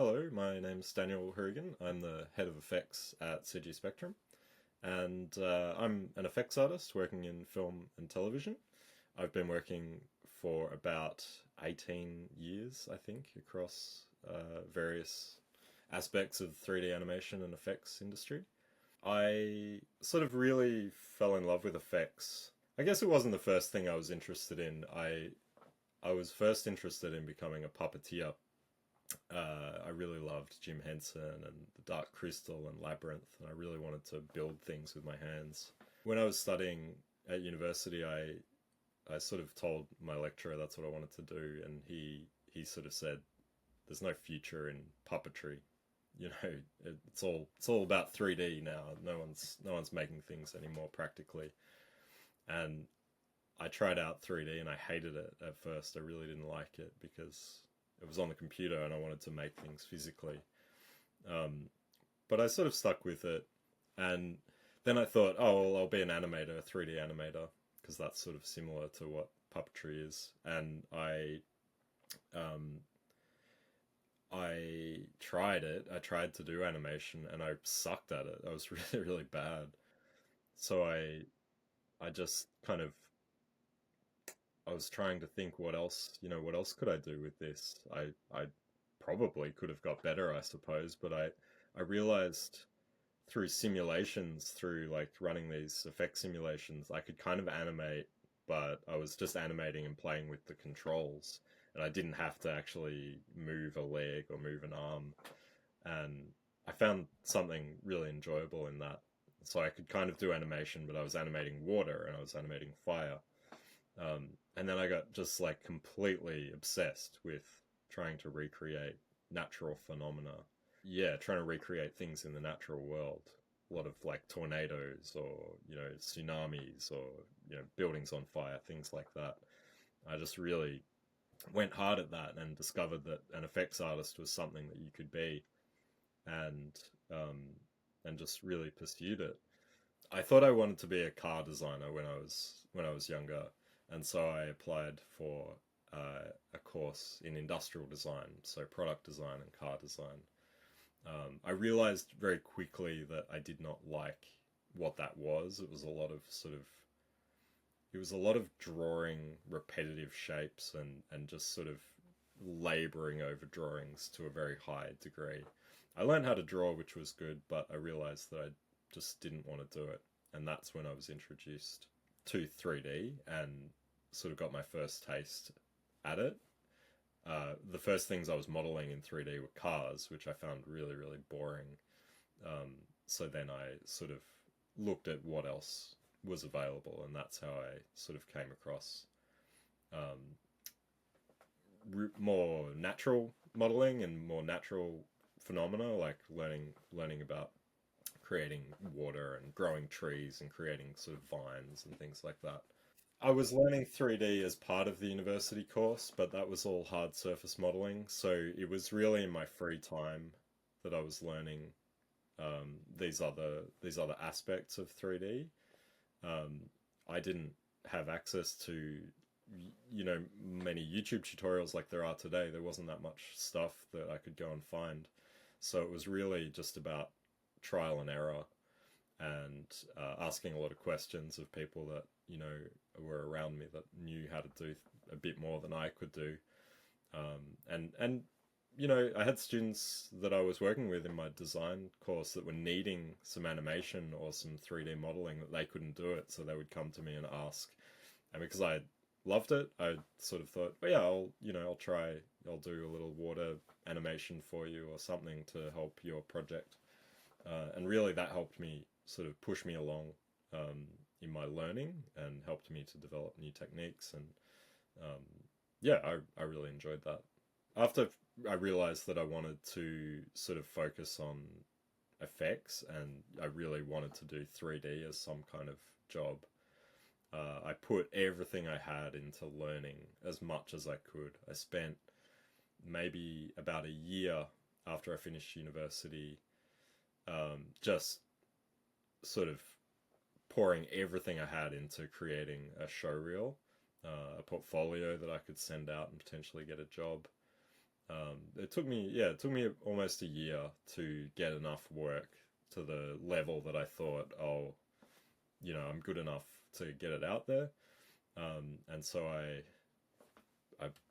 Hello, my name's Daniel Hourigan. I'm the head of effects at CG Spectrum, and I'm an effects artist working in film and television. I've been working for about 18 years, I think, across various aspects of 3D animation and effects industry. I sort of really fell in love with effects. I guess it wasn't the first thing I was interested in. I was first interested in becoming a puppeteer. I really loved Jim Henson and The Dark Crystal and Labyrinth, and I really wanted to build things with my hands. When I was studying at university, I sort of told my lecturer that's what I wanted to do, and he sort of said, "There's no future in puppetry. You know, it's all about 3D now. No one's making things anymore practically." And I tried out 3D and I hated it at first. I really didn't like it because it was on the computer and I wanted to make things physically. But I sort of stuck with it. And then I thought, oh, well, I'll be an animator, a 3D animator, because that's sort of similar to what puppetry is. And I tried it. I tried to do animation and I sucked at it. I was really, really bad. So I just kind of I was trying to think what else could I do with this? I probably could have got better, I suppose, but I realized through simulations, through like running these effect simulations, I could kind of animate, but I was just animating and playing with the controls, and I didn't have to actually move a leg or move an arm, and I found something really enjoyable in that. So I could kind of do animation, but I was animating water and I was animating fire. And then I got just like completely obsessed with trying to recreate natural phenomena. Yeah, trying to recreate things in the natural world. A lot of like tornadoes or, tsunamis or, buildings on fire, things like that. I just really went hard at that and discovered that an effects artist was something that you could be and and just really pursued it. I thought I wanted to be a car designer when I was younger, and so I applied for a course in industrial design, so product design and car design. I realized very quickly that I did not like what that was. It was a lot of drawing repetitive shapes and just sort of laboring over drawings to a very high degree. I learned how to draw, which was good, but I realized that I just didn't want to do it. And that's when I was introduced to 3D and sort of got my first taste at it. The first things I was modeling in 3D were cars, which I found really, really boring. So then I sort of looked at what else was available, and that's how I sort of came across more natural modeling and more natural phenomena, like learning about creating water and growing trees and creating sort of vines and things like that. I was learning 3D as part of the university course, but that was all hard surface modeling. So it was really in my free time that I was learning these other aspects of 3D. I didn't have access to many YouTube tutorials like there are today. There wasn't that much stuff that I could go and find. So it was really just about trial and error and asking a lot of questions of people that were around me that knew how to do a bit more than I could do. And I had students that I was working with in my design course that were needing some animation or some 3D modeling that they couldn't do it, so they would come to me and ask. And because I loved it, I sort of thought, well, yeah, I'll do a little water animation for you or something to help your project. And really, that helped me sort of push me along in my learning and helped me to develop new techniques. And yeah, I really enjoyed that. After I realized that I wanted to sort of focus on effects and I really wanted to do 3D as some kind of job, I put everything I had into learning as much as I could. I spent maybe about a year after I finished university just sort of pouring everything I had into creating a show reel, a portfolio that I could send out and potentially get a job. It took me almost a year to get enough work to the level that I thought, oh, I'm good enough to get it out there. And so I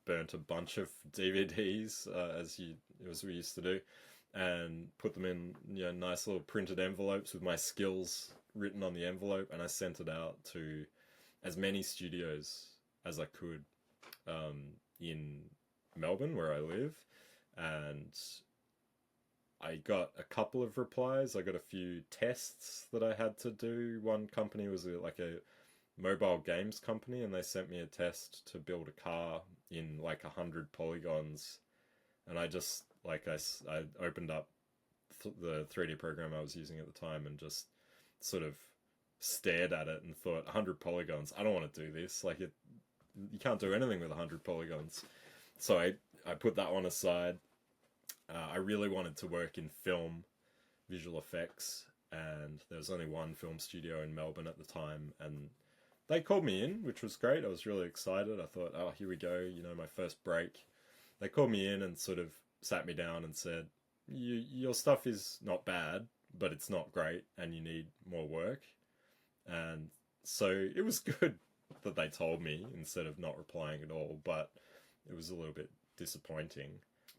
burnt a bunch of DVDs, as we used to do, and put them in nice little printed envelopes with my skills written on the envelope, and I sent it out to as many studios as I could, in Melbourne where I live, and I got a couple of replies. I got a few tests that I had to do. One company was like a mobile games company, and they sent me a test to build a car in like 100 polygons, and I just like I opened up the 3D program I was using at the time and just sort of stared at it and thought, 100 polygons, I don't want to do this. Like, you can't do anything with 100 polygons. So I put that one aside. I really wanted to work in film, visual effects, and there was only one film studio in Melbourne at the time, and they called me in, which was great. I was really excited. I thought, oh, here we go, my first break. They called me in and sort of sat me down and said, your stuff is not bad, but it's not great, and you need more work. And so it was good that they told me instead of not replying at all, but it was a little bit disappointing.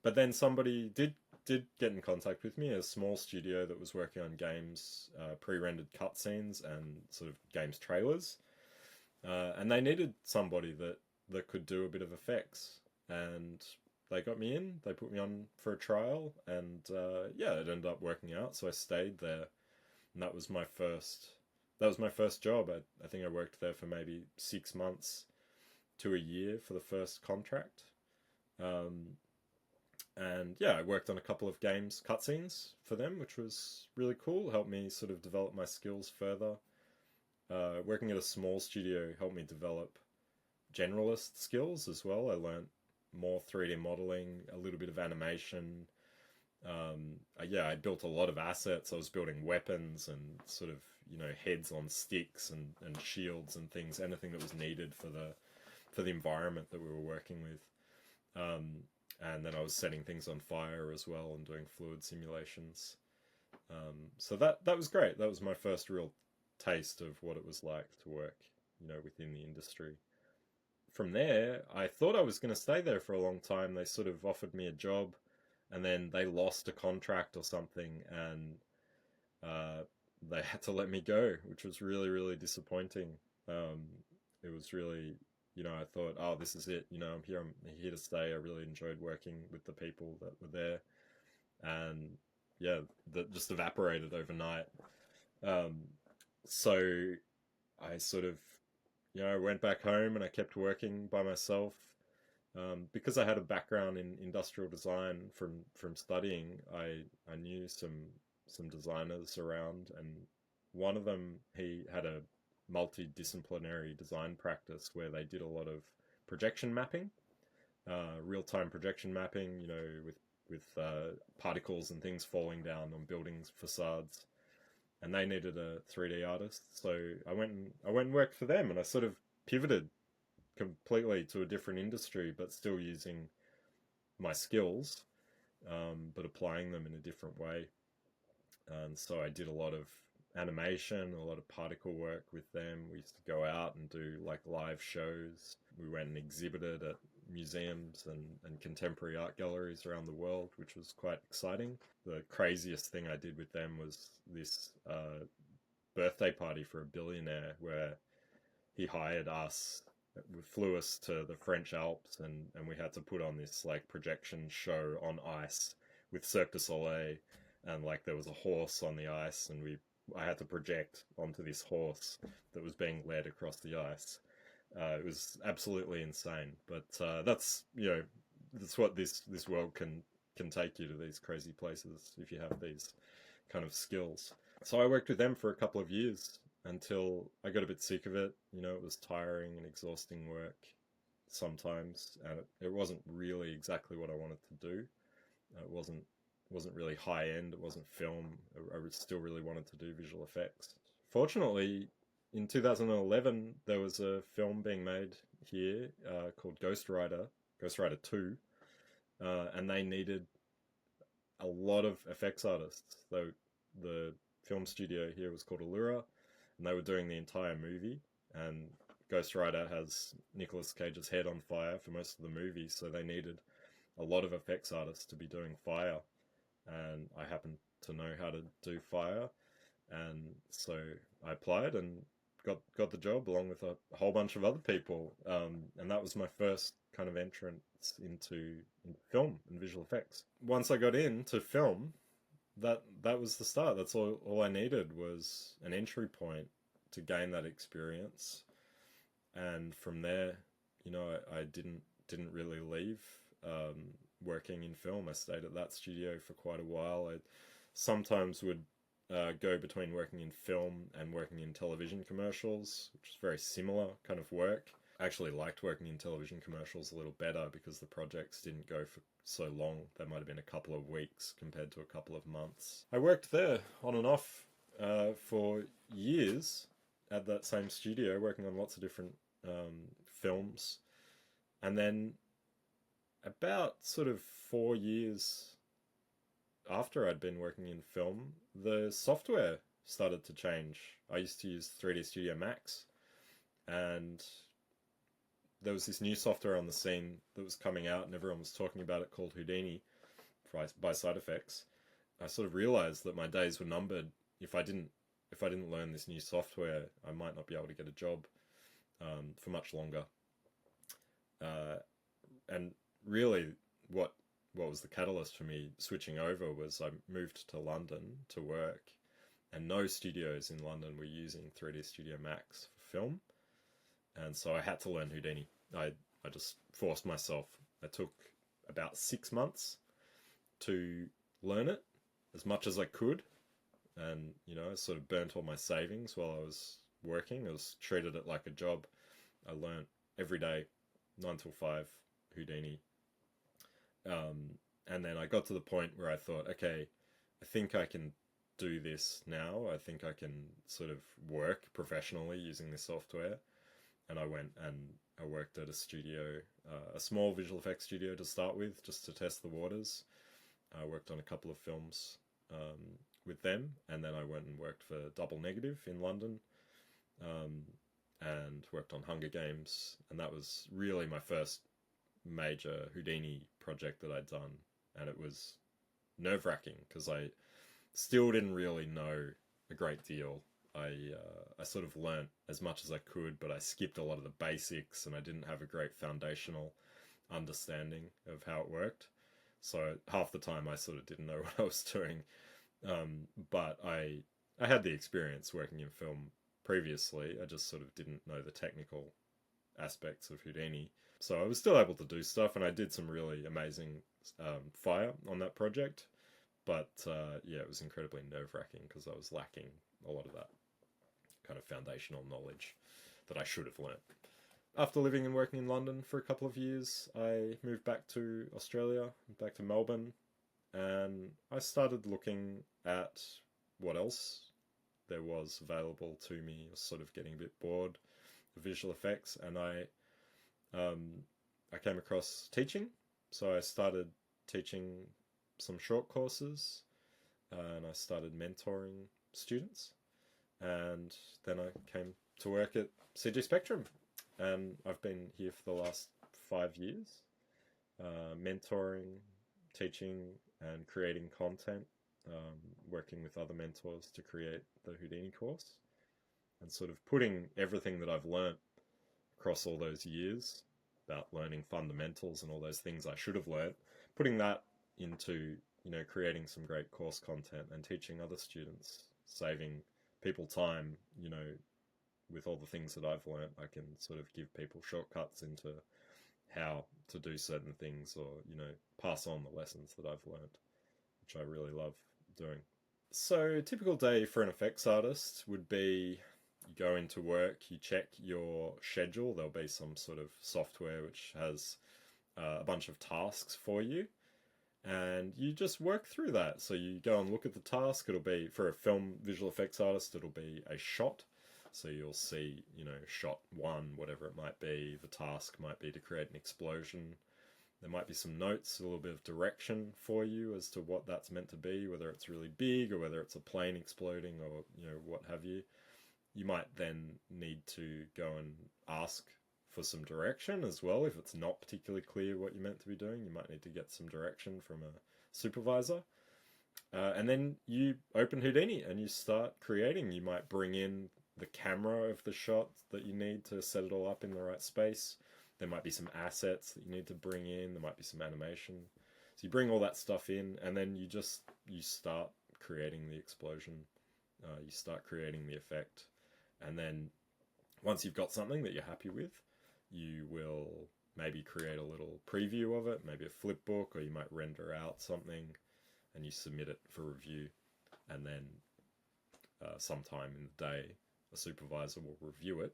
But then somebody did get in contact with me, a small studio that was working on games, pre-rendered cutscenes and sort of games trailers, and they needed somebody that could do a bit of effects, and they got me in. They put me on for a trial, and yeah, it ended up working out. So I stayed there, and that was my first job. I think I worked there for maybe 6 months to a year for the first contract. And yeah, I worked on a couple of games cutscenes for them, which was really cool. Helped me sort of develop my skills further. Working at a small studio helped me develop generalist skills as well. I learned more 3D modeling, a little bit of animation. Yeah, I built a lot of assets. I was building weapons and sort of, heads on sticks and shields and things, anything that was needed for the environment that we were working with. And then I was setting things on fire as well and doing fluid simulations. So that was great. That was my first real taste of what it was like to work, within the industry. From there, I thought I was going to stay there for a long time. They sort of offered me a job, and then they lost a contract or something, and they had to let me go, which was really, really disappointing. It was really, I thought, oh, this is it. I'm here to stay. I really enjoyed working with the people that were there, and yeah, that just evaporated overnight. Um, so I sort of, I went back home and I kept working by myself. Because I had a background in industrial design from studying, I knew some designers around, and one of them, he had a multidisciplinary design practice where they did a lot of projection mapping, real-time projection mapping, with particles and things falling down on buildings facades, and they needed a 3D artist. So I went and worked for them, and I sort of pivoted completely to a different industry, but still using my skills, but applying them in a different way. And so I did a lot of animation, a lot of particle work with them. We used to go out and do like live shows. We went and exhibited at museums and contemporary art galleries around the world, which was quite exciting. The craziest thing I did with them was this birthday party for a billionaire, where he hired us, flew us to the French Alps, and we had to put on this like projection show on ice with Cirque du Soleil, and like there was a horse on the ice, and I had to project onto this horse that was being led across the ice. It was absolutely insane, but that's what this world can take you, to these crazy places, if you have these kind of skills. So I worked with them for a couple of years until I got a bit sick of it. It was tiring and exhausting work sometimes, and it wasn't really exactly what I wanted to do. It wasn't really high end. It wasn't film. I still really wanted to do visual effects. Fortunately, in 2011, there was a film being made here called Ghost Rider 2, and they needed a lot of effects artists. The film studio here was called Allura, and they were doing the entire movie. And Ghost Rider has Nicolas Cage's head on fire for most of the movie, so they needed a lot of effects artists to be doing fire. And I happen to know how to do fire, and so I applied and got the job along with a whole bunch of other people. And that was my first kind of entrance into film and visual effects. Once I got into film, that was the start. That's all I needed was an entry point to gain that experience, and from there, I didn't really leave working in film. I stayed at that studio for quite a while. I sometimes would go between working in film and working in television commercials, which is very similar kind of work. I actually liked working in television commercials a little better because the projects didn't go for so long. They might have been a couple of weeks compared to a couple of months. I worked there on and off for years at that same studio, working on lots of different films. And then about sort of 4 years after I'd been working in film, the software started to change. I used to use 3D Studio Max, and there was this new software on the scene that was coming out and everyone was talking about it, called Houdini by Side Effects. I sort of realized that my days were numbered. If I didn't learn this new software, I might not be able to get a job for much longer. And really, what was the catalyst for me switching over was I moved to London to work, and no studios in London were using 3D Studio Max for film. And so I had to learn Houdini. I just forced myself. I took about 6 months to learn it as much as I could. And, I sort of burnt all my savings while I was working. I was treated it like a job. I learned every day, 9 till 5, Houdini. And then I got to the point where I thought, okay, I think I can do this now. I think I can sort of work professionally using this software. And I went and I worked at a studio, a small visual effects studio to start with, just to test the waters. I worked on a couple of films with them, and then I went and worked for Double Negative in London, and worked on Hunger Games, and that was really my first major Houdini project that I'd done, and it was nerve-wracking because I still didn't really know a great deal. I sort of learnt as much as I could, but I skipped a lot of the basics, and I didn't have a great foundational understanding of how it worked. So half the time I sort of didn't know what I was doing. But I had the experience working in film previously. I just sort of didn't know the technical aspects of Houdini. So I was still able to do stuff, and I did some really amazing fire on that project. But yeah, it was incredibly nerve-wracking because I was lacking a lot of that kind of foundational knowledge that I should have learnt. After living and working in London for a couple of years, I moved back to Australia, back to Melbourne, and I started looking at what else there was available to me. I was sort of getting a bit bored of visual effects, and I came across teaching. So I started teaching some short courses, and I started mentoring students, and then I came to work at CG Spectrum, and I've been here for the last 5 years, mentoring, teaching, and creating content, working with other mentors to create the Houdini course, and sort of putting everything that I've learnt across all those years about learning fundamentals and all those things I should have learnt, putting that into, creating some great course content and teaching other students, saving people time, with all the things that I've learnt. I can sort of give people shortcuts into how to do certain things, or, pass on the lessons that I've learnt, which I really love doing. So a typical day for an effects artist would be, you go into work, you check your schedule. There'll be some sort of software which has a bunch of tasks for you, and you just work through that. So you go and look at the task. It'll be, for a film visual effects artist, it'll be a shot. So you'll see, shot 1, whatever it might be. The task might be to create an explosion. There might be some notes, a little bit of direction for you as to what that's meant to be, whether it's really big or whether it's a plane exploding or, what have you. You might then need to go and ask for some direction as well. If it's not particularly clear what you're meant to be doing, you might need to get some direction from a supervisor. And then you open Houdini and you start creating. You might bring in the camera of the shot that you need to set it all up in the right space. There might be some assets that you need to bring in. There might be some animation. So you bring all that stuff in, and then you start creating the explosion. You start creating the effect. And then once you've got something that you're happy with, you will maybe create a little preview of it, maybe a flip book, or you might render out something and you submit it for review. And then sometime in the day, a supervisor will review it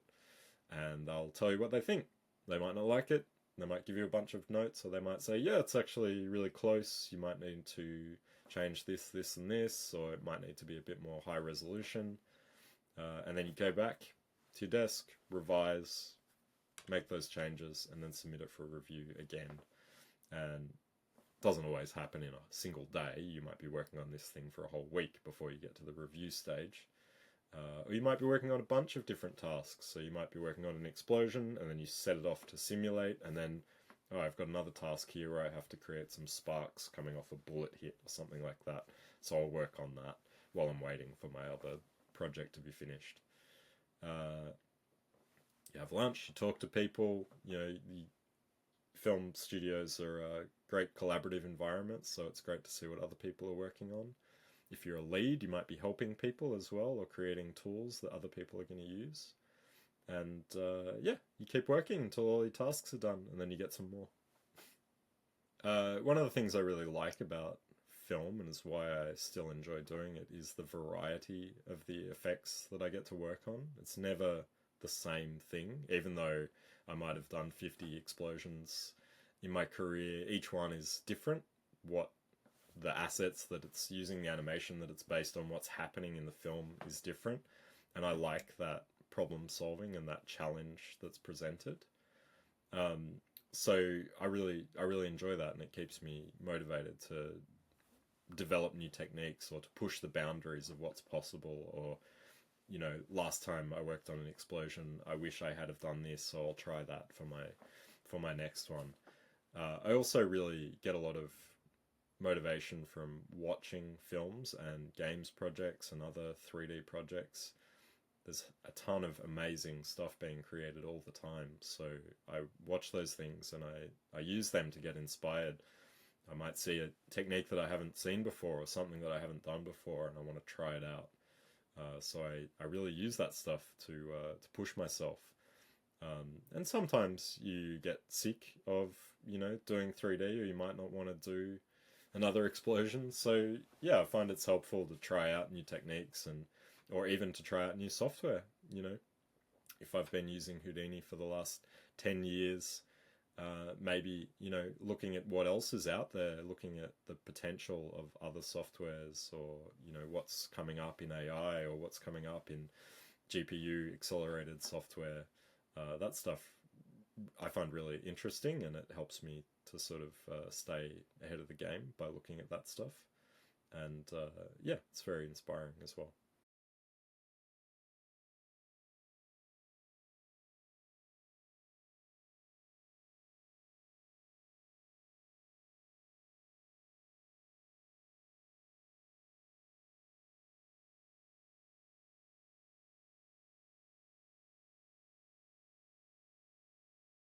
and they'll tell you what they think. They might not like it. They might give you a bunch of notes, or they might say, yeah, it's actually really close. You might need to change this, this, and this, or it might need to be a bit more high resolution. And then you go back to your desk, revise, make those changes, and then submit it for review again. And it doesn't always happen in a single day. You might be working on this thing for a whole week before you get to the review stage. Or you might be working on a bunch of different tasks. So you might be working on an explosion, and then you set it off to simulate, and then, I've got another task here where I have to create some sparks coming off a bullet hit or something like that. So I'll work on that while I'm waiting for my other project to be finished. You have lunch, you talk to people. The film studios are great collaborative environments, so it's great to see what other people are working on. If you're a lead, you might be helping people as well, or creating tools that other people are going to use. And you keep working until all your tasks are done, and then you get some more. One of the things I really like about film, and is why I still enjoy doing it, is the variety of the effects that I get to work on. It's never the same thing, even though I might have done 50 explosions in my career. Each one is different. What the assets that it's using, the animation that it's based on, what's happening in the film is different. And I like that problem solving and that challenge that's presented. So I really enjoy that, and it keeps me motivated to develop new techniques or to push the boundaries of what's possible. Or, last time I worked on an explosion, I wish I had have done this, so I'll try that for my next one. I also really get a lot of motivation from watching films and games projects and other 3D projects. There's a ton of amazing stuff being created all the time, so I watch those things and I use them to get inspired. I might see a technique that I haven't seen before, or something that I haven't done before, and I want to try it out. So I really use that stuff to push myself. And sometimes you get sick of doing 3D, or you might not want to do another explosion. So yeah, I find it's helpful to try out new techniques, or even to try out new software. If I've been using Houdini for the last 10 years, maybe, looking at what else is out there, looking at the potential of other softwares, or, what's coming up in AI, or what's coming up in GPU accelerated software. That stuff I find really interesting, and it helps me to sort of stay ahead of the game by looking at that stuff. And it's very inspiring as well.